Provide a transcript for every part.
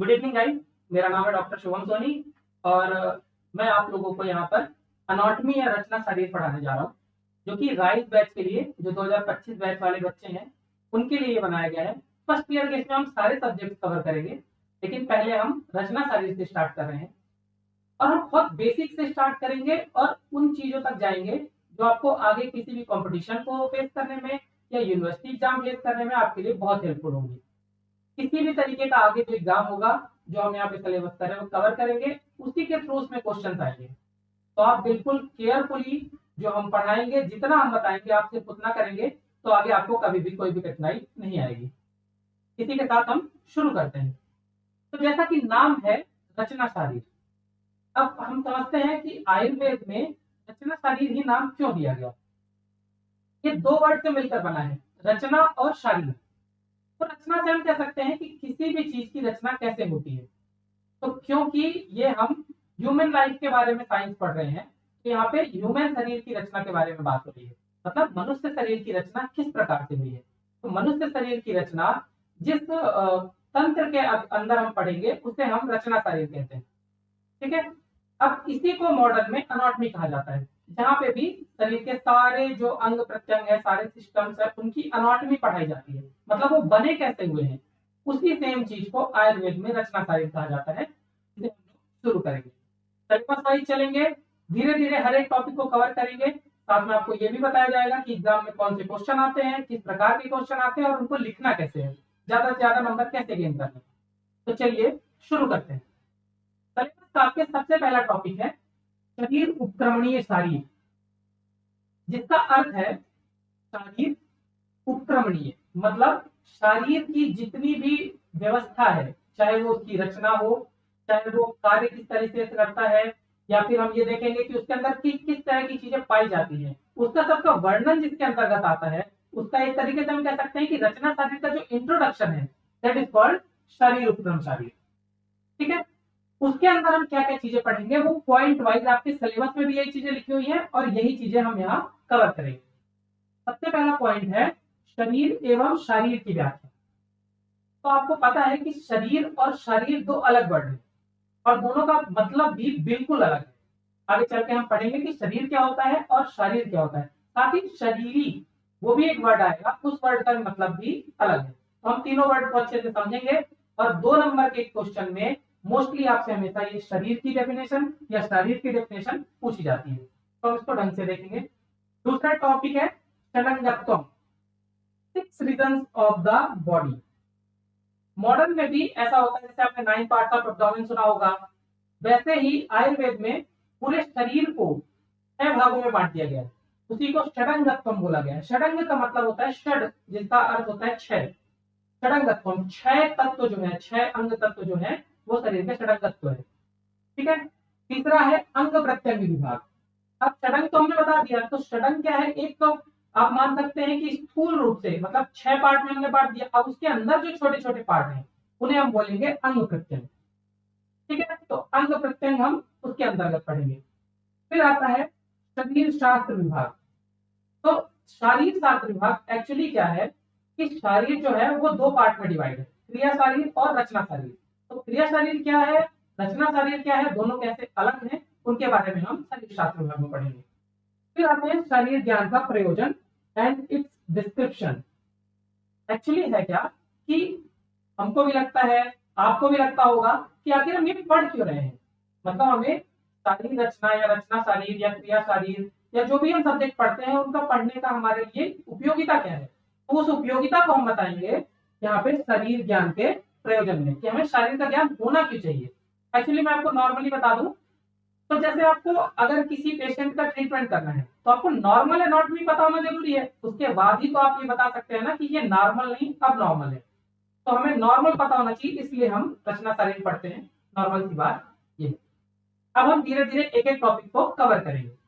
Good evening guys. मेरा नाम है डॉक्टर शुभम सोनी और मैं आप लोगों को यहाँ पर अनाटॉमी या रचना शरीर पढ़ाने जा रहा हूँ, जो कि राइज बैच के लिए, जो 2025 बैच वाले बच्चे हैं उनके लिए ये बनाया गया है। फर्स्ट ईयर के इसमें हम सारे सब्जेक्ट कवर करेंगे, लेकिन पहले हम रचना शरीर से स्टार्ट कर रहे हैं और हम बहुत बेसिक से स्टार्ट करेंगे और उन चीजों तक जाएंगे जो आपको आगे किसी भी कंपटीशन को फेस करने में या यूनिवर्सिटी एग्जाम फेस करने में आपके लिए बहुत हेल्पफुल होंगी। किसी भी तरीके का आगे जो एग्जाम होगा, जो हम यहाँ पे सिलेबस कर रहे हैं वो कवर करेंगे, उसी के थ्रू उसमें क्वेश्चन आएंगे। तो आप बिल्कुल केयरफुली जो हम पढ़ाएंगे, जितना हम बताएंगे आप सिर्फ उतना करेंगे, तो आगे आपको कभी भी कोई भी कठिनाई नहीं आएगी। इसी के साथ हम शुरू करते हैं। तो जैसा कि नाम है रचना शारीर, अब हम समझते हैं कि आयुर्वेद में रचना शारीर ही नाम क्यों दिया गया। ये दो वर्ड से मिलकर बना है, रचना और शारीर। तो रचना से हम कह सकते हैं कि किसी भी चीज की रचना कैसे होती है। तो क्योंकि ये हम ह्यूमन लाइफ के बारे में साइंस पढ़ रहे हैं, तो यहाँ पे ह्यूमन शरीर की रचना के बारे में बात हो रही है। मतलब मनुष्य शरीर की रचना किस प्रकार से हुई है। तो मनुष्य शरीर की रचना जिस तंत्र के अंदर हम पढ़ेंगे उसे हम रचना शरीर कहते हैं। ठीक है। अब इसी को मॉडर्न में अनाटॉमी कहा जाता है, जहाँ पे भी शरीर के सारे जो अंग प्रत्यंग है, सारे सिस्टम्स है, उनकी अनाटॉमी पढ़ाई जाती है। मतलब वो बने कैसे हुए हैं, उसी सेम चीज को आयुर्वेद में रचना शरीर कहा जाता है। इसे हम लोग शुरू करेंगे, सिलेबस वाइज चलेंगे, धीरे धीरे हर एक टॉपिक को कवर करेंगे। साथ में आपको ये भी बताया जाएगा कि एग्जाम में कौन से क्वेश्चन आते हैं, किस प्रकार के क्वेश्चन आते हैं और उनको लिखना कैसे है, ज्यादा से ज्यादा नंबर कैसे गेन करना है। तो चलिए शुरू करते हैं। सिलेबस का आपके सबसे पहला टॉपिक है शरीर उपक्रमणीय शारीर, जिसका अर्थ है शारीर उपक्रमणीय। मतलब शारीर की जितनी भी व्यवस्था है, चाहे वो उसकी रचना हो, चाहे वो कार्य किस तरीके से करता है, या फिर हम ये देखेंगे कि उसके अंदर किस किस तरह की चीजें पाई जाती हैं, उसका सबका वर्णन जिसके अंतर्गत आता है, उसका एक तरीके से हम कह सकते हैं कि रचना शारीर का जो इंट्रोडक्शन है, दैट इज कॉल्ड शरीर उपक्रम शारीर। ठीक है। उसके अंदर हम क्या क्या चीजें पढ़ेंगे, वो पॉइंट वाइज आपके सिलेबस में भी यही चीजें लिखी हुई है और यही चीजें हम यहाँ कवर करेंगे। सबसे पहला पॉइंट है शरीर एवं शारीर की व्याख्या। तो आपको पता है कि शरीर और शारीर दो अलग वर्ड है और दोनों का मतलब भी बिल्कुल अलग है। आगे चल के हम पढ़ेंगे कि शरीर क्या होता है और शारीर क्या होता है। साथ ही शरीरी वो भी एक वर्ड आएगा, उस वर्ड का मतलब भी अलग है। तो हम तीनों वर्ड को अच्छे से समझेंगे और 2 नंबर के क्वेश्चन में मोस्टली आपसे हमेशा ये शरीर की डेफिनेशन या शारीर की डेफिनेशन पूछी जाती है। तो हम इसको ढंग से देखेंगे। दूसरा टॉपिक है षडंगत्व, 6 regions of the body. Modern में भी ऐसा होता है, जैसे आपने 9 पार्ट्स ऑफ एब्डोमेन सुना होगा, वैसे ही आयुर्वेद में पूरे शरीर को 6 भागों में बांट दिया गया है। उसी को षडंगत्व बोला गया है। षडंग का मतलब होता है षड, जिसका अर्थ होता है 6। षडंगत्व 6 तत्व जो है, 6 अंग तत्व जो है, वो शरीर के षडंगत्व है। ठीक है। तीसरा है अंग प्रत्यंग विभाग। अब षडंग तो हमने बता दिया, तो षडंग क्या है, एक तो आप मान सकते हैं कि स्थूल रूप से, मतलब 6 पार्ट में हमने बांट दिया। अब उसके अंदर जो छोटे छोटे पार्ट हैं उन्हें हम बोलेंगे अंग प्रत्यंग। ठीक है। तो अंग प्रत्यंग हम उसके अंतर्गत पढ़ेंगे। फिर आता है शरीर शास्त्र विभाग। तो शारीर शास्त्र विभाग एक्चुअली क्या है कि शारीर जो है वो 2 पार्ट में डिवाइड है, क्रिया शारीर और रचना शारीर। तो क्रिया शारीर क्या है, रचना शारीर क्या है, दोनों कैसे अलग हैं, उनके बारे में हम शरीर शास्त्र विभाग में पढ़ेंगे। फिर आते हैं शरीर ज्ञान का प्रयोजन एंड इट्स डिस्क्रिप्शन। एक्चुअली है क्या कि हमको भी लगता है, आपको भी लगता होगा कि आखिर हम ये पढ़ क्यों रहे हैं। मतलब हमें शारीर रचना या रचना शारीर या क्रिया शारीर या जो भी हम सब्जेक्ट पढ़ते हैं उनका पढ़ने का हमारे लिए उपयोगिता क्या है। तो उस उपयोगिता को हम बताएंगे यहाँ पे शरीर ज्ञान के प्रयोजन में, कि हमें शरीर का ज्ञान होना क्यों चाहिए। एक्चुअली मैं आपको नॉर्मली बता दूं, तो जैसे आपको अगर किसी पेशेंट का ट्रीटमेंट करना है तो आपको नॉर्मल एनाटॉमी पता होना जरूरी है, उसके बाद ही तो आप ये बता सकते हैं ना कि ये नॉर्मल नहीं अब नॉर्मल है। तो हमें नॉर्मल पता होना चाहिए, इसलिए हम रचना शारीर पढ़ते हैं। नॉर्मल सी बात ये। अब हम धीरे धीरे एक एक टॉपिक को कवर करेंगे।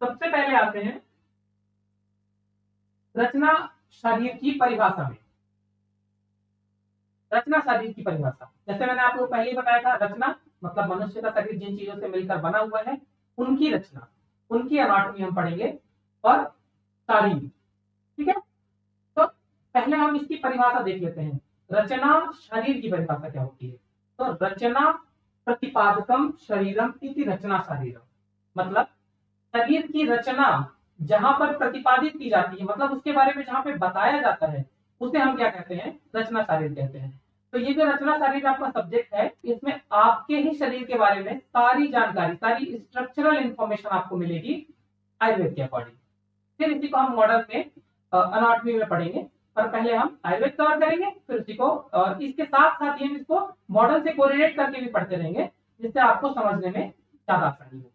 सबसे पहले आते हैं रचना शरीर की परिभाषा में। रचना शरीर की परिभाषा, जैसे मैंने आपको पहले ही बताया था, रचना मतलब मनुष्य का शरीर जिन चीजों से मिलकर बना हुआ है उनकी रचना। उनकी एनाटॉमी हम पढ़ेंगे और शारीर। ठीक है, तो पहले हम इसकी परिभाषा देख लेते हैं। रचना शरीर की परिभाषा क्या होती है? तो रचना प्रतिपादकम शरीरम इति रचना शरीरम, मतलब शरीर की रचना जहां पर प्रतिपादित की जाती है, मतलब उसके बारे में जहां पे बताया जाता है, उसे हम क्या कहते हैं? रचना शरीर कहते हैं। तो ये जो रचना शरीर आपका सब्जेक्ट है, इसमें आपके ही शरीर के बारे में सारी जानकारी, सारी स्ट्रक्चरल इंफॉर्मेशन आपको मिलेगी आयुर्वेद के अकॉर्डिंग। फिर इसी को हम मॉडर्न में अनाटॉमी में पढ़ेंगे, पर पहले हम आयुर्वेद कवर करेंगे, फिर उसी को इसके साथ साथ ही हम इसको मॉडर्न से कोरिलेट करके भी पढ़ते रहेंगे, जिससे आपको समझने में ज्यादा आसानी होगी।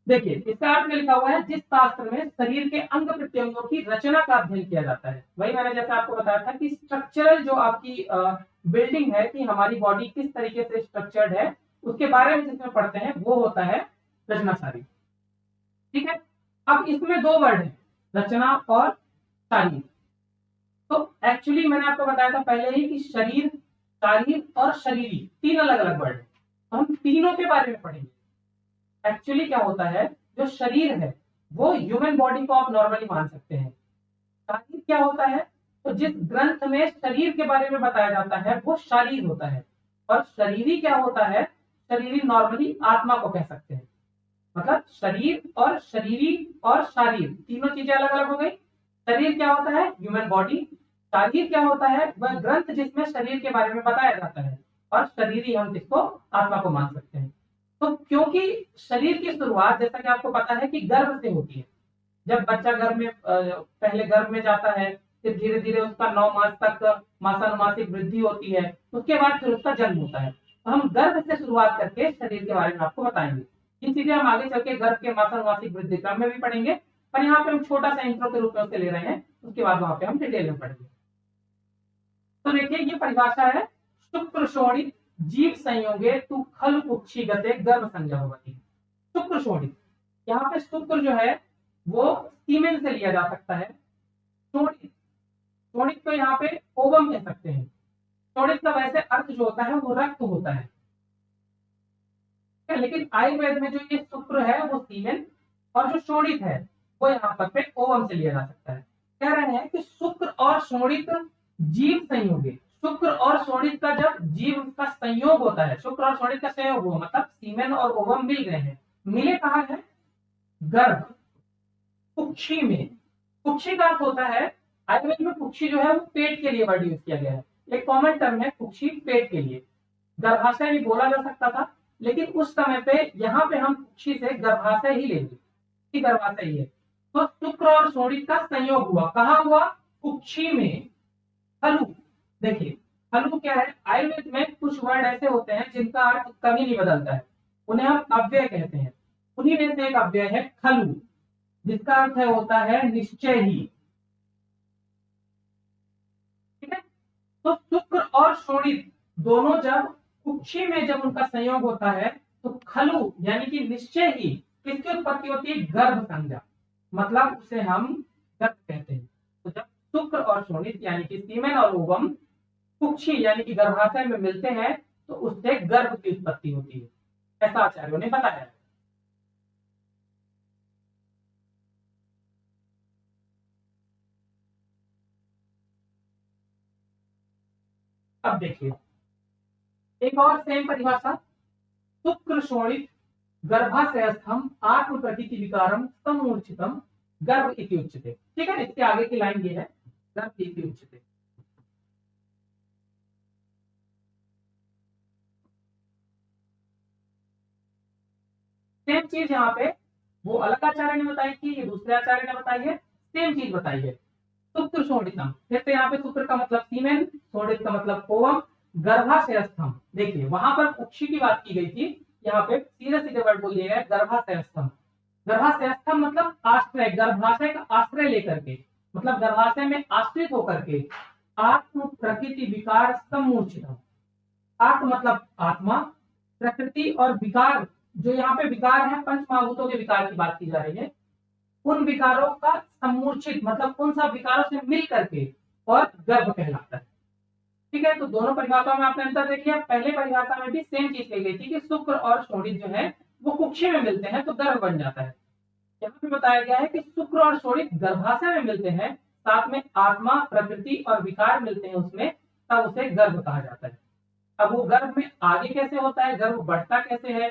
देखिए, इसका अर्थ में लिखा हुआ है जिस शास्त्र में शरीर के अंग प्रत्यंगों की रचना का अध्ययन किया जाता है। वही मैंने जैसे आपको बताया था कि स्ट्रक्चरल जो आपकी बिल्डिंग है, कि हमारी बॉडी किस तरीके से स्ट्रक्चर्ड है, उसके बारे में जिसमें पढ़ते हैं वो होता है रचना शरीर। ठीक है, अब इसमें दो वर्ड है, रचना और शरीर। तो एक्चुअली मैंने आपको बताया था पहले ही कि शरीर, शरीर और शरीरी तीन अलग अलग वर्ड है, तो हम तीनों के बारे में पढ़ेंगे। एक्चुअली क्या होता है, जो शरीर है वो ह्यूमन बॉडी को आप नॉर्मली मान सकते हैं। शरीर क्या होता है, तो जिस ग्रंथ में शरीर के बारे में बताया जाता है वो शरीर होता है। और शरीरी क्या होता है, शरीरी नॉर्मली आत्मा को कह सकते हैं। मतलब शरीर और शरीरी और शारीर तीनों चीजें अलग अलग हो गई। शरीर क्या होता है, ह्यूमन बॉडी। शारीर क्या होता है, वह ग्रंथ जिसमें शरीर के बारे में बताया जाता है। और शरीरी हम किसको, आत्मा को मान सकते हैं। तो क्योंकि शरीर की शुरुआत जैसा कि आपको पता है कि गर्भ से होती है। जब बच्चा गर्भ में पहले गर्भ में जाता है, फिर धीरे धीरे उसका 9 मास तक मासानुमासिक वृद्धि होती है, उसके बाद फिर उसका जन्म होता है। तो हम गर्भ से शुरुआत करके शरीर के बारे में आपको बताएंगे। ये चीजें हम आगे चल के गर्भ के मासानुमासिक वृद्धि क्रम में भी पढ़ेंगे, पर यहाँ पे हम छोटा सा इंट्रो के रूप में उसे ले रहे हैं, उसके बाद वहां पे हम डिटेल में पढ़ेंगे। तो देखिए, ये परिभाषा है, शुक्र शोणित जीव संयोगे तू खल कुक्षी गते गर्भ संज्ञा होती। शुक्र शोणित, यहाँ पे शुक्र जो है वो सीमेन से लिया जा सकता है। शोणित, शोणित को यहाँ पे ओवम कह सकते हैं। शोणित का वैसे अर्थ जो होता है वो रक्त होता है, लेकिन आयुर्वेद में जो ये शुक्र है वो सीमेन, और जो शोणित है वो यहाँ पर पे ओवम से लिया जा सकता है। कह रहे हैं कि शुक्र और शोणित जीव संयोग है। शुक्र और शोणित का जब जीव का संयोग होता है, शुक्र और शोणित का संयोग हुआ, मतलब सीमेन और ओवम मिल गए हैं। मिले कहाँ है, गर्भ कुक्षी में। कुक्षी का अर्थ होता है, आयुर्वेद में कुक्षी जो है वो पेट के लिए वर्ड यूज किया गया है। एक कॉमन टर्म है कुक्षी, पेट के लिए। गर्भाशय भी बोला जा सकता था, लेकिन उस समय पे यहाँ पे हम कुक्षी से गर्भाशय ही लेंगे कि गर्भाशय ही है। तो शुक्र और शोणित का संयोग हुआ, कहाँ हुआ, कुक्षी में। हलु, देखिए हलु क्या है, आयुर्वेद में कुछ वर्ड ऐसे होते हैं जिनका अर्थ कभी नहीं बदलता है, उन्हें हम अव्यय कहते हैं। उन्हीं में से एक अव्यय है खलु, जिसका अर्थ है होता है निश्चय ही। ठीक है, तो शुक्र और शोणित दोनों जब कुक्षी में जब उनका संयोग होता है, तो खलु यानी कि निश्चय ही किसकी उत्पत्ति होती है, गर्भ संज्ञा, मतलब उसे हम गर्भ कहते हैं। तो जब शुक्र और शोणित यानी कि सीमेन और ओवम कुक्षी यानी कि गर्भाशय में मिलते हैं, तो उससे गर्भ की उत्पत्ति होती है, ऐसा आचार्यों ने बताया है। अब देखिए एक और सेम परिभाषा, शुक्र शोणित गर्भाशयस्थम आत्म प्रतीति विकारम समूर्छितम गर्भ इति उच्यते। ठीक है, इसके आगे की लाइन ये है, गर्भ इति उच्यते। सेम चीज यहाँ पे वो अलग आचार्य ने बताई थी, ये दूसरे आचार्य ने बताई है, सेम चीज बताई है। शुक्र शोणितम, फिर से यहाँ पे शुक्र का मतलब सीमेन, शोणित का मतलब ओवम, गर्भाशयस्थम। देखिए वहां पर कुक्षी की बात की गई थी, यहाँ पे सीधे सीधे वर्ड बोल दिया गया गर्भाशयस्थम। गर्भाशयस्थम मतलब आश्रय, गर्भाशय का आश्रय लेकर के, मतलब गर्भाशय में आश्रित होकर के आत्म प्रकृति विकार समूर्छितम। आत्म मतलब आत्मा, प्रकृति और विकार, जो यहाँ पे विकार है पंच महाभूतों के विकार की बात की जा रही है, उन विकारों का समूर्छित मतलब उन सब विकारों से मिल करके और गर्भ कहलाता है। ठीक है, तो दोनों परिभाषाओं में आपने अंतर देख लिया। पहले परिभाषा में भी सेम चीज कही गई थी कि शुक्र और शोणित जो है वो कुक्षी में मिलते हैं तो गर्भ बन जाता है। यहाँ पे बताया गया है कि शुक्र और शोणित गर्भाशय में मिलते हैं, साथ में आत्मा, प्रकृति और विकार मिलते हैं उसमें, तब उसे गर्भ कहा जाता है। अब वो गर्भ में आगे कैसे होता है, गर्भ बढ़ता कैसे है,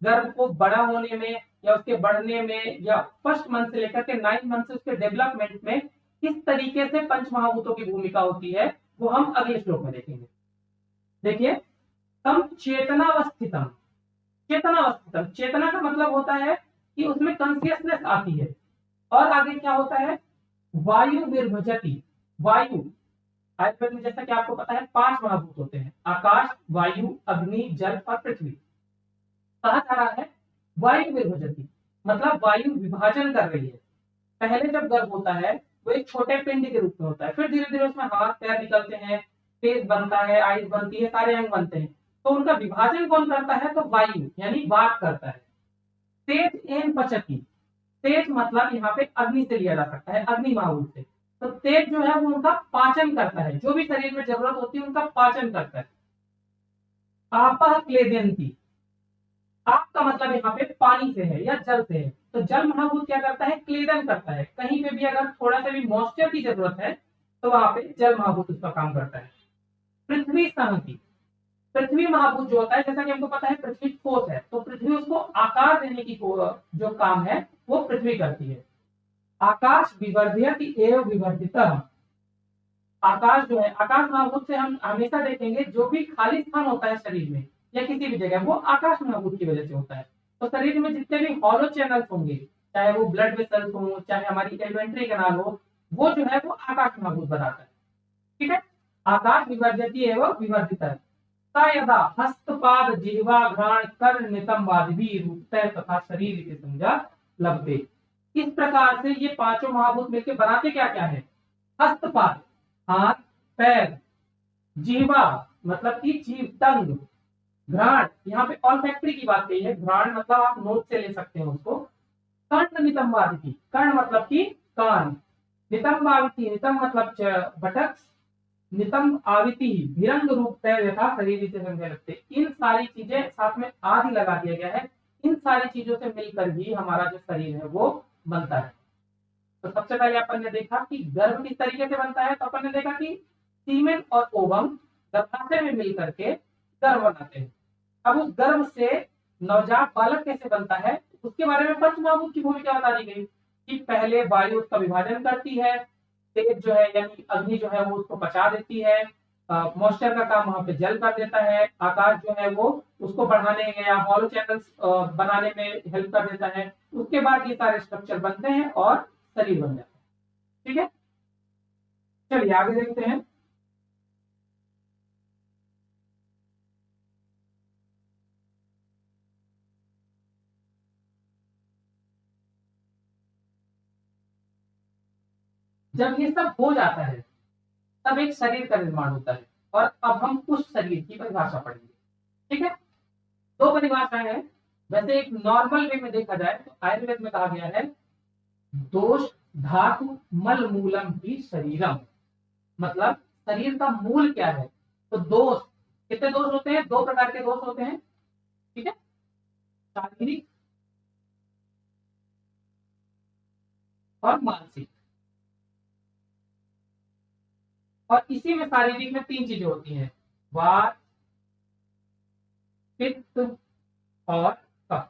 गर्भ को बड़ा होने में या उसके बढ़ने में या फर्स्ट मंथ से लेकर के 9 मंथ से उसके डेवलपमेंट में किस तरीके से पंच महाभूतों की भूमिका होती है, वो हम अगले श्लोक में देखेंगे। देखिए, तम चेतनावस्थितम। चेतनावस्थितम, चेतना का मतलब होता है कि उसमें कॉन्शियसनेस आती है। और आगे क्या होता है, वायु विर्भजति। वायु, आयुर्वेद में जैसा कि आपको पता है 5 महाभूत होते हैं, आकाश, वायु, अग्नि, जल और पृथ्वी। कहा जा रहा है वायु विभजति, मतलब वायु विभाजन कर रही है। पहले जब गर्भ होता है वो एक छोटे पिंड के रूप में होता है, फिर धीरे धीरे उसमें हाथ पैर निकलते हैं, फेस बनता है, आईज बनती है, सारे अंग बनते हैं। तो उनका विभाजन कौन करता है, तो वायु यानी वात करता है। तेज एन पचती, तेज मतलब यहाँ पे अग्नि से लिया जा सकता है, अग्नि महाभूत से। तो तेज जो है वो उनका पाचन करता है, जो भी शरीर में जरूरत होती है उनका पाचन करता है। आपह क्लेदयंती, आप का मतलब यहाँ पे पानी से है या जल से है, तो जल महाभूत क्या करता है, क्लेदन करता है। कहीं पे भी अगर थोड़ा सा भी मॉइस्चर की जरूरत है तो वहां पे जल महाभूत उसका काम करता है। पृथ्वी सहती, पृथ्वी महाभूत जो होता है, जैसा कि हमको पता है पृथ्वी ठोस है, तो पृथ्वी उसको आकार देने की जो काम है वो पृथ्वी करती है। आकाश विवर्धयति एवं विवर्धितः, आकाश जो है, आकाश महाभूत से हम हमेशा देखेंगे जो भी खाली स्थान होता है शरीर में या किसी भी जगह, वो आकाश महाभूत की वजह से होता है। तो शरीर में जितने भी हॉलो चैनल्स होंगे, चाहे वो ब्लड वेसल्स हो, चाहे हमारी एलिमेंट्री कैनाल हो, वो जो है वो आकाश महाभूत बनाता है। ठीक है, आकाश विवर्धयति एवं विवर्धितः स यदा हस्तपाद जिह्वा घ्राण कर्ण नितंबादि रूपतः तथा शरीर इति समझा लभते। इस प्रकार से ये पांचों महाभूत मिलकर बनाते क्या क्या है, हस्तपाद हाथ पैर, जीवा मतलब कि जीव टंग, घ्राण यहाँ पे ऑल्फैक्टरी की बात कही है, घ्राण मतलब आप नोट से ले सकते हैं उसको। कर्ण नितंबादिति, कर्ण मतलब कि कान, नितंबाविति, नितंब मतलब बटक, नितंब आविति भिरंग रूप तय यथा शरीर से समझे लगते। इन सारी चीजें साथ में आदि लगा दिया गया है, इन सारी चीजों से मिलकर ही हमारा जो शरीर है वो बनता है। तो सबसे पहले अपन ने देखा कि गर्भ किस तरीके से बनता है, तो अपन ने देखा कि सीमेन और ओवम गर्भाशय में मिलकर के गर्भ बनाते हैं। अब उस गर्भ से नवजात बालक कैसे बनता है, उसके बारे में पंच महाभूत की भूमिका बता दी गई कि पहले वायु उसका विभाजन करती है, तेज जो है यानी अग्नि जो है वो उसको पचा देती है, मॉइस्चर का काम वहां पे जल कर देता है, आकाश जो है वो उसको बढ़ाने या हॉलो चैनल्स बनाने में हेल्प कर देता है। उसके बाद ये सारे स्ट्रक्चर बनते हैं और शरीर बन जाता है। ठीक है, चलिए आगे देखते हैं। जब ये सब हो जाता है तब एक शरीर का निर्माण होता है, और अब हम उस शरीर की परिभाषा पढ़ेंगे। ठीक है, दो परिभाषाएं हैं। वैसे एक नॉर्मल वे में देखा जाए तो आयुर्वेद में कहा गया है दोष धातु मल मूलम ही शरीरम, मतलब शरीर का मूल क्या है, तो दोष, कितने दोष होते हैं, 2 प्रकार के दोष होते हैं। ठीक है, शारीरिक और मानसिक, और इसी में शारीरिक में 3 चीजें होती हैं, वात पित्त और कफ।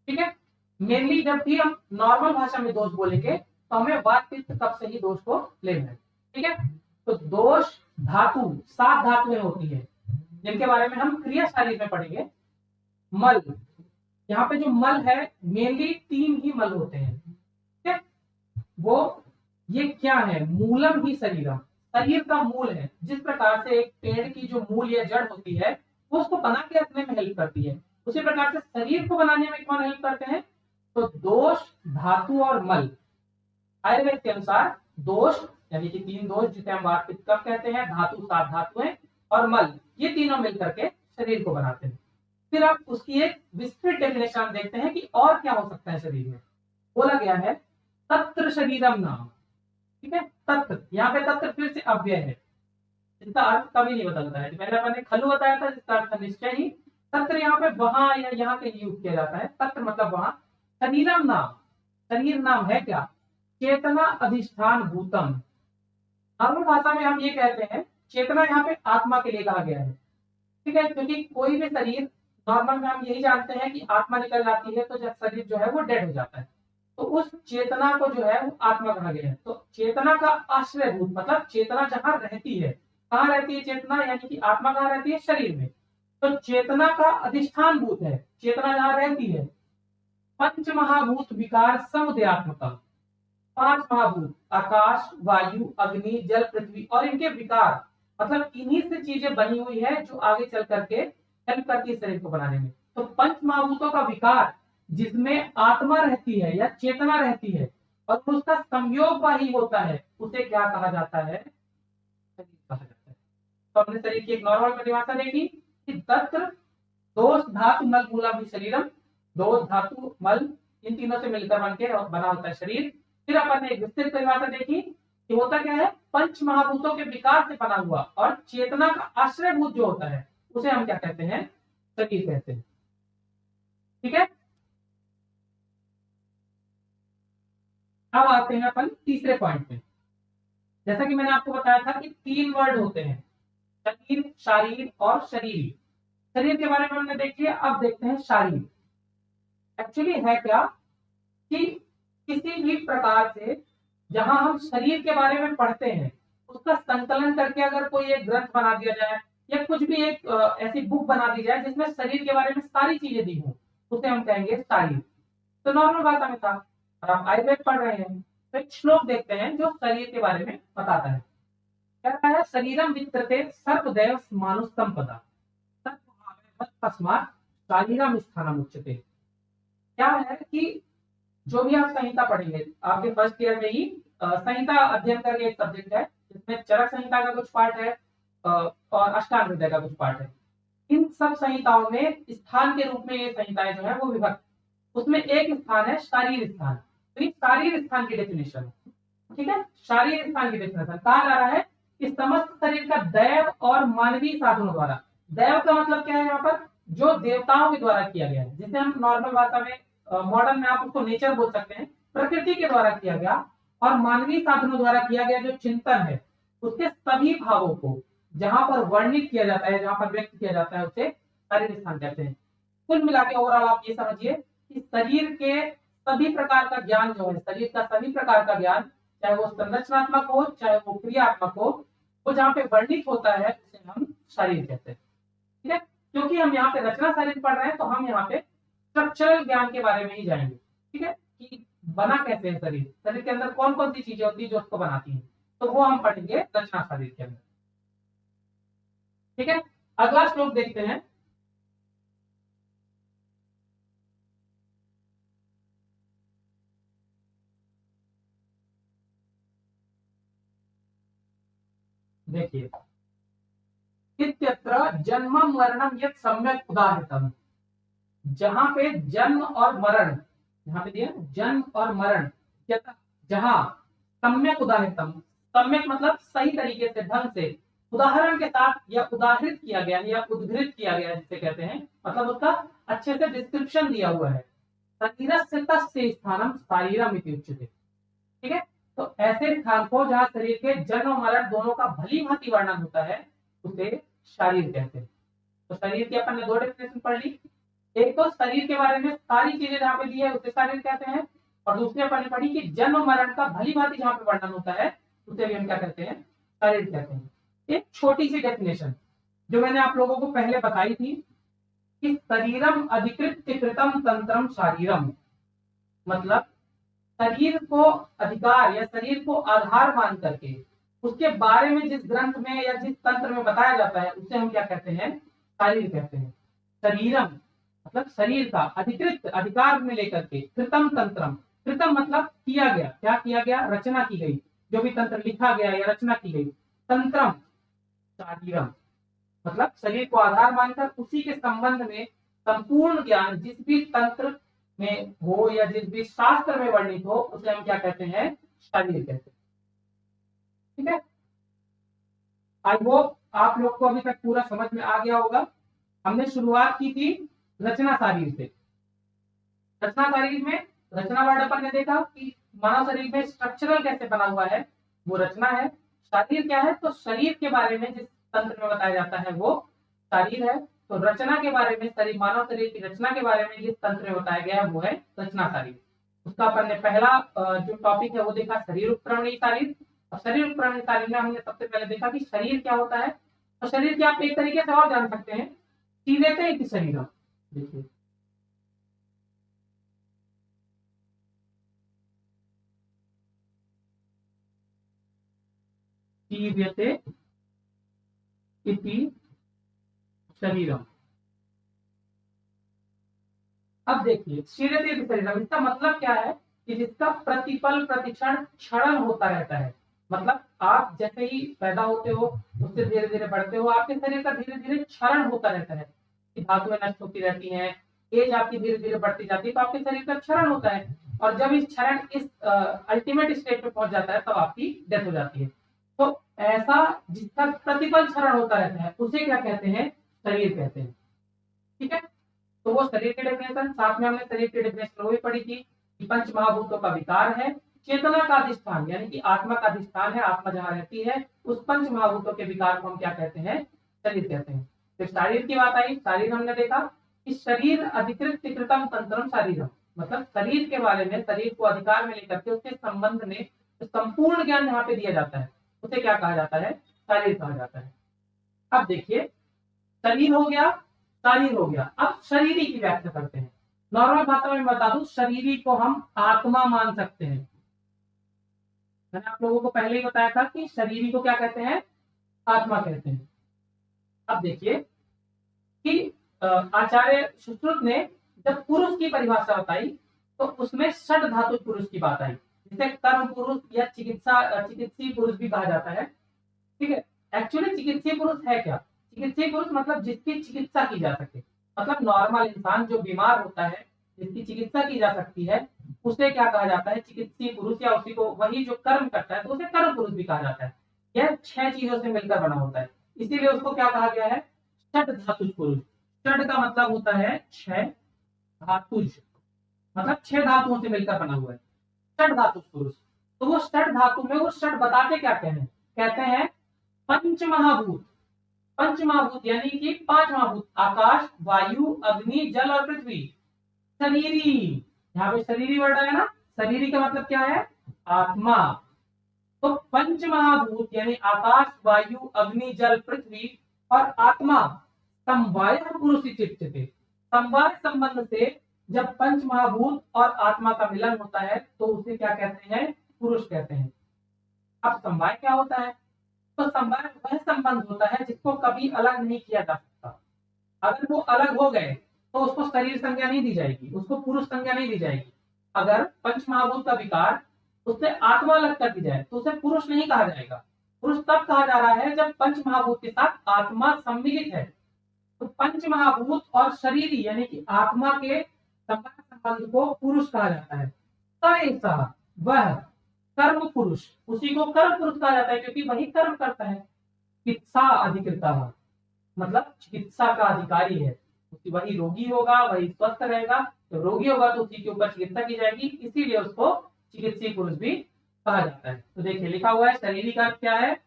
ठीक है, मेनली जब भी हम नॉर्मल भाषा में दोष बोलेंगे तो हमें वात पित्त कफ से ही दोष को लेना है। ठीक है, तो दोष धातु 7 धातुएं होती है जिनके बारे में हम क्रिया शारीर में पढ़ेंगे। मल, यहाँ पे जो मल है मेनली 3 ही मल होते हैं। ठीक है, वो ये क्या है, मूलम ही शरीरम, शरीर का मूल है। जिस प्रकार से एक पेड़ की जो मूल या जड़ होती है वो उसको बना के रखने में हेल्प करती है, उसी प्रकार से शरीर को बनाने में कौन हेल्प करते हैं, तो दोष धातु और मल। आयुर्वेद के अनुसार दोष यानी कि 3 दोष जिसे हम वात पित्त कफ कहते हैं, धातु 7 धातुएं और मल, ये तीनों मिलकर के शरीर को बनाते हैं। फिर आप उसकी एक विस्तृत डेफिनेशन देखते हैं कि और क्या हो सकता है शरीर में। बोला गया है तत्र शरीरम नाम। ठीक है, तत्र, यहाँ पे तत्र फिर से अव्यय है, इसका अर्थ कभी नहीं बदलता है। पहले मैंने खलु बताया था जिसका अर्थ निश्चय ही, तत्र यहाँ पे वहां या यहाँ पे यूज किया जाता है। तत्र मतलब वहां। शरीरम नाम, शरीर नाम है क्या? चेतना अधिष्ठान भूतम। नॉर्मल भाषा में हम ये कहते हैं, चेतना यहाँ पे आत्मा के लिए कहा गया है, ठीक है, क्योंकि कोई भी शरीर, नॉर्मल में हम यही जानते हैं कि आत्मा निकल जाती है तो जब शरीर जो है वो डेड हो जाता है, तो उस चेतना को जो है वो आत्मा कहा गया है। तो चेतना का आश्रयभूत मतलब चेतना जहां रहती है, कहाँ रहती है चेतना, यानी कि आत्मा कहाँ रहती है? शरीर में। तो चेतना का अधिष्ठान भूत है, चेतना जहां रहती है। पंच महाभूत विकार समुदयात्मका, पांच महाभूत आकाश वायु अग्नि जल पृथ्वी और इनके विकार, मतलब इन्हीं से चीजें बनी हुई है जो आगे चल करके हेल्प करती है शरीर को बनाने में। तो पंच महाभूतों का विकार जिसमें आत्मा रहती है या चेतना रहती है और उसका संयोग ही होता है, उसे क्या कहा जाता है? शरीर कहा जाता है। तो अपने शरीर की एक नॉर्मल परिभाषा देखी कि तत्र दोष धातु मल मूलम ही शरीरम, दोष धातु मल इन तीनों से मिलकर बनके बना होता है शरीर। फिर अपन ने एक विस्तृत परिभाषा देखी कि होता क्या है? पंच महाभूतों के विकार से बना हुआ और चेतना का आश्रयभूत जो होता है उसे हम क्या कहते हैं? शरीर कहते हैं। ठीक है, अब आते हैं अपन तीसरे पॉइंट पे। जैसा कि मैंने आपको बताया था कि तीन वर्ड होते हैं, शरीर शारीर और शरीरी। शरीर के बारे में हमने देख लिया, अब देखते हैं शारीर। एक्चुअली है क्या कि किसी भी प्रकार से जहां हम शरीर के बारे में पढ़ते हैं उसका संकलन करके अगर कोई एक ग्रंथ बना दिया जाए या कुछ भी एक ऐसी बुक बना दी जाए जिसमें शरीर के बारे में सारी चीजें दी हों, उसे हम कहेंगे शारीर। तो नॉर्मल भाषा में था, और आप आयुर्वेद पढ़ रहे हैं तो एक श्लोक देखते हैं जो शरीर के बारे में बताता है। कह रहा है शरीरम वित्रते सर्वदैव मानुष संपदा तस्मात् शारीरम स्थानम उच्यते। क्या है कि जो भी आप संहिता पढ़ेंगे, आपके फर्स्ट ईयर में ही संहिता अध्ययन करके एक सब्जेक्ट है जिसमें चरक संहिता का कुछ पार्ट है और अष्टांग हृदय का कुछ पार्ट है। इन सब संहिताओं में स्थान के रूप में ये संहिताएं जो है वो विभक्त, उसमें एक स्थान है शारीर स्थान। तो ये शारीर स्थान की डेफिनेशन है, ठीक है। शारीर स्थान की डेफिनेशन कहा जा रहा है कि समस्त शरीर का दैव और मानवीय साधनों द्वारा, दैव का मतलब क्या है यहाँ पर? जो देवताओं के द्वारा किया गया है, जिसे हम नॉर्मल भाषा में मॉडर्न में आप उसको नेचर बोल सकते हैं, प्रकृति के द्वारा किया गया और मानवीय साधनों द्वारा किया गया जो चिंतन है, उसके सभी भावों को जहां पर वर्णित किया जाता है, जहां पर व्यक्त किया जाता है, उसे शारीर स्थान कहते हैं। कुल मिला के ओवरऑल आप ये समझिए कि शरीर के सभी प्रकार का ज्ञान जो है, शरीर का सभी प्रकार का ज्ञान, चाहे वो संरचनात्मक हो चाहे वो क्रियात्मक हो, वो जहाँ पे वर्णित होता है उसे हम शरीर कहते हैं। ठीक है, क्योंकि हम यहाँ पे रचना शरीर पढ़ रहे हैं तो हम यहाँ पे स्ट्रक्चरल ज्ञान के बारे में ही जाएंगे, ठीक है, कि बना कैसे है शरीर, शरीर के अंदर कौन कौन सी चीजें होती है जो उसको बनाती हैं, तो वो हम पढ़ेंगे रचना शरीर के अंदर। ठीक है, अगला श्लोक देखते हैं। देखिए, इत्यत्र जन्म मरणम यत् सम्यक उदाहृतम। जहां पे जन्म और मरण, यहाँ पे दिया जन्म और मरण, जहां सम्यक उदाहृतम, सम्यक मतलब सही तरीके से, ढंग से, उदाहरण के साथ या उदाहरित किया गया है या उद्धृत किया गया है जिसे कहते हैं, मतलब उसका अच्छे से डिस्क्रिप्शन दिया हुआ है। शरीरस्य तस्य स्थानम शारीरम इति उच्यते। ठीक है, तो ऐसे स्थान को जहां शरीर के जन्म और मरण दोनों का भली भांति वर्णन होता है उसे शरीर कहते हैं। तो शरीर की अपन ने दो डेफिनेशन पढ़ ली, एक तो शरीर के बारे में सारी चीजें जहाँ पे दी है उसे शरीर कहते हैं, और दूसरी अपन ने पढ़ी कि जन्म मरण का भली भांति जहाँ पे वर्णन होता है उसे भी हम क्या कहते हैं? शरीर कहते हैं। एक छोटी सी डेफिनेशन जो मैंने आप लोगों को पहले बताई थी कि शरीरम अधिकृत कृतम तंत्रम शारीरम, मतलब शरीर को अधिकार या शरीर को आधार मान करके उसके बारे में जिस ग्रंथ में या जिस तंत्र में बताया जाता है उसे हम क्या कहते हैं? शरीर कहते हैं। शरीरम मतलब शरीर का, अधिकृत अधिकार में लेकर के, कृतम तंत्रम, कृतम मतलब किया गया, क्या किया गया? रचना की गई, जो भी तंत्र लिखा गया या रचना की गई। तंत्रम शारीरम मतलब शरीर को आधार मानकर उसी के संबंध में संपूर्ण ज्ञान जिस भी तंत्र में हो या जिस भी शास्त्र में वर्णित हो उसे हम क्या कहते हैं? शरीर कहते हैं। ठीक है, आई होप आप लोग को अभी तक पूरा समझ में आ गया होगा। हमने शुरुआत की थी रचना शारीर से। रचना शारीर में रचना वर्ड अपन ने देखा कि मानव शरीर में स्ट्रक्चरल कैसे बना हुआ है, वो रचना है। शरीर क्या है, तो शरीर के बारे में जिस तंत्र में बताया जाता है वो शरीर है। तो रचना के बारे में, शरीर मानव शरीर की रचना के बारे में जिस तंत्र में बताया गया है वो है रचना शरीर। उसका अपन ने पहला जो टॉपिक है वो देखा शरीर उपक्रमणीय शरीर। और शरीर उपक्रमणीय शरीर में हमने सबसे पहले देखा कि शरीर क्या होता है। और शरीर की आप एक तरीके से और जान सकते हैं, सीधे कि शरीर। देखिए शीर्यते इति शरीरम। अब देखिए शीर्यते इति शरीरम, इसका मतलब क्या है कि जिसका प्रतिपल प्रतिक्षण क्षरण होता रहता है। मतलब आप जैसे ही पैदा होते हो उससे धीरे धीरे बढ़ते हो, आपके शरीर का धीरे धीरे क्षरण होता रहता है कि धातुएं नष्ट होती रहती हैं, एज आपकी धीरे धीरे बढ़ती जाती है, तो आपके शरीर का क्षरण होता है। और जब इस क्षरण इस अल्टीमेट स्टेट पे पहुंच जाता है तब आपकी डेथ हो जाती है। तो ऐसा जिसका प्रतिपल क्षरण होता रहता है उसे क्या कहते हैं, शरीर कहते हैं। ठीक है, तो वो शरीर की डेफिनेशन, साथ में हमने शरीर की डेफिनेशन वो भी पढ़ी थी कि पंच महाभूतों का विकार है, चेतना का अधिष्ठान यानी कि आत्मा का अधिष्ठान है, आत्मा जहां रहती है उस पंच महाभूतों के विकार को हम क्या कहते हैं, शरीर कहते हैं। तो शरीर की बात आई, शरीर हमने देखा कि शरीर अधिकृत कृतम तंत्रम शरीरम, मतलब शरीर के बारे में, शरीर को अधिकार में लेकर के उसके संबंध में संपूर्ण ज्ञान यहाँ पे दिया जाता है, उसे क्या कहा जाता है, शरीर कहा जाता है। अब देखिए शरीर हो गया, शरीर हो गया। अब शरीरी की व्याख्या करते हैं। नॉर्मल भाषा में बता दूं, शरीरी को हम आत्मा मान सकते हैं। मैंने आप लोगों को पहले ही बताया था कि शरीरी को क्या कहते हैं, आत्मा कहते हैं। अब देखिए कि आचार्य सुश्रुत ने जब पुरुष की परिभाषा बताई तो उसमें षड धातु पुरुष की बात आई, जिसे कर्म पुरुष या चिकित्सीय पुरुष भी कहा जाता है। ठीक है, एक्चुअली चिकित्सीय पुरुष है क्या, चिकित्सीय पुरुष मतलब जिसकी चिकित्सा की जा सके, मतलब नॉर्मल इंसान जो बीमार होता है जिसकी चिकित्सा की जा सकती है उसे क्या कहा जाता है, चिकित्सीय पुरुष, या उसी को वही जो कर्म करता है तो उसे कर्म पुरुष भी कहा जाता है। यह 6 चीजों से मिलकर बना होता है, इसीलिए उसको क्या कहा गया है, षड धातु पुरुष। षड का मतलब होता है 6, धातुज मतलब 6 धातुओं से मिलकर बना हुआ है, षड धातु पुरुष। तो वो षड धातु में वो षड बताते क्या कहते हैं पंच महाभूत। पंच महाभूत यानी कि 5 महाभूत, आकाश, वायु, अग्नि, जल और पृथ्वी। शरीरी, यहाँ पे शरीरी वर्ड है ना, शरीरी का मतलब क्या है, आत्मा। तो पंच महाभूत यानी आकाश, वायु, अग्नि, जल, पृथ्वी और आत्मा समवाय पुरुष चित्ते, समवाय संबंध से जब पंच महाभूत और आत्मा का मिलन होता है तो उसे क्या कहते हैं, पुरुष कहते हैं। अब समवाय क्या होता है, तो समवाय वह संबंध होता है जिसको कभी अलग नहीं किया जा सकता। अगर वो अलग हो गए तो उसको शरीर संज्ञा नहीं दी जाएगी, उसको पुरुष संज्ञा नहीं दी जाएगी। अगर पंच महाभूत का विकार उससे आत्मा अलग कर दी जाए तो उसे पुरुष नहीं कहा जाएगा। पुरुष तब कहा जा रहा है जब पंच महाभूत के साथ आत्मा सम्मिलित है। तो पंच महाभूत और शरीरी यानी कि आत्मा के संबंध को पुरुष कहा जाता है। ऐसा वह कर्म पुरुष, उसी को कर्म पुरुष कहा जाता है क्योंकि वही कर्म करता है। चिकित्सा अधिकृता मतलब चिकित्सा का अधिकारी है, वही रोगी होगा, वही स्वस्थ रहेगा। तो रोगी होगा तो उसी के ऊपर चिकित्सा की जाएगी, इसीलिए उसको चिकित्सीय पुरुष भी कहा जाता है। तो देखिए लिखा हुआ है शरीरी का क्या है,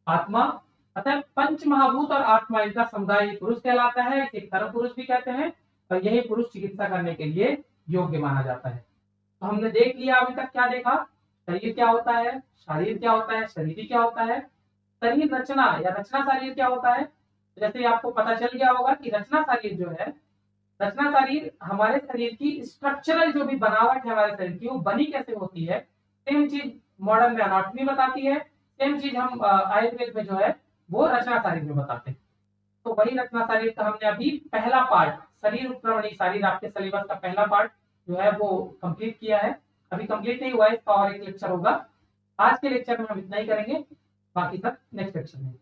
आत्मा। अतः पंच महाभूत और आत्मा इनका समुदाय पुरुष कहलाता है, इसे कर्म पुरुष भी कहते हैं। और यही पुरुष चिकित्सा करने के लिए योग्य माना जाता है। तो हमने देख लिया अभी तक, क्या देखा, शरीर क्या होता है, शरीर क्या होता है, शरीरी क्या होता है, शरीर रचना या रचना शरीर क्या होता है। जैसे आपको पता चल गया होगा कि रचना शरीर जो है, रचना शरीर हमारे शरीर की स्ट्रक्चरल जो भी बनावट है हमारे शरीर की वो बनी कैसे होती है, सेम चीज मॉडर्न में एनाटॉमी बताती है, सेम चीज हम आयुर्वेद में जो है वो रचना शरीर में बताते हैं। तो वही रचना शरीर का हमने अभी पहला पार्ट, शरीर उपक्रमणीय शरीर, आपके सिलेबस का पहला पार्ट जो है वो कंप्लीट किया है। अभी कंप्लीट नहीं हुआ है, इसका और एक लेक्चर होगा। आज के लेक्चर में हम इतना ही करेंगे, बाकी सब नेक्स्ट लेक्चर में।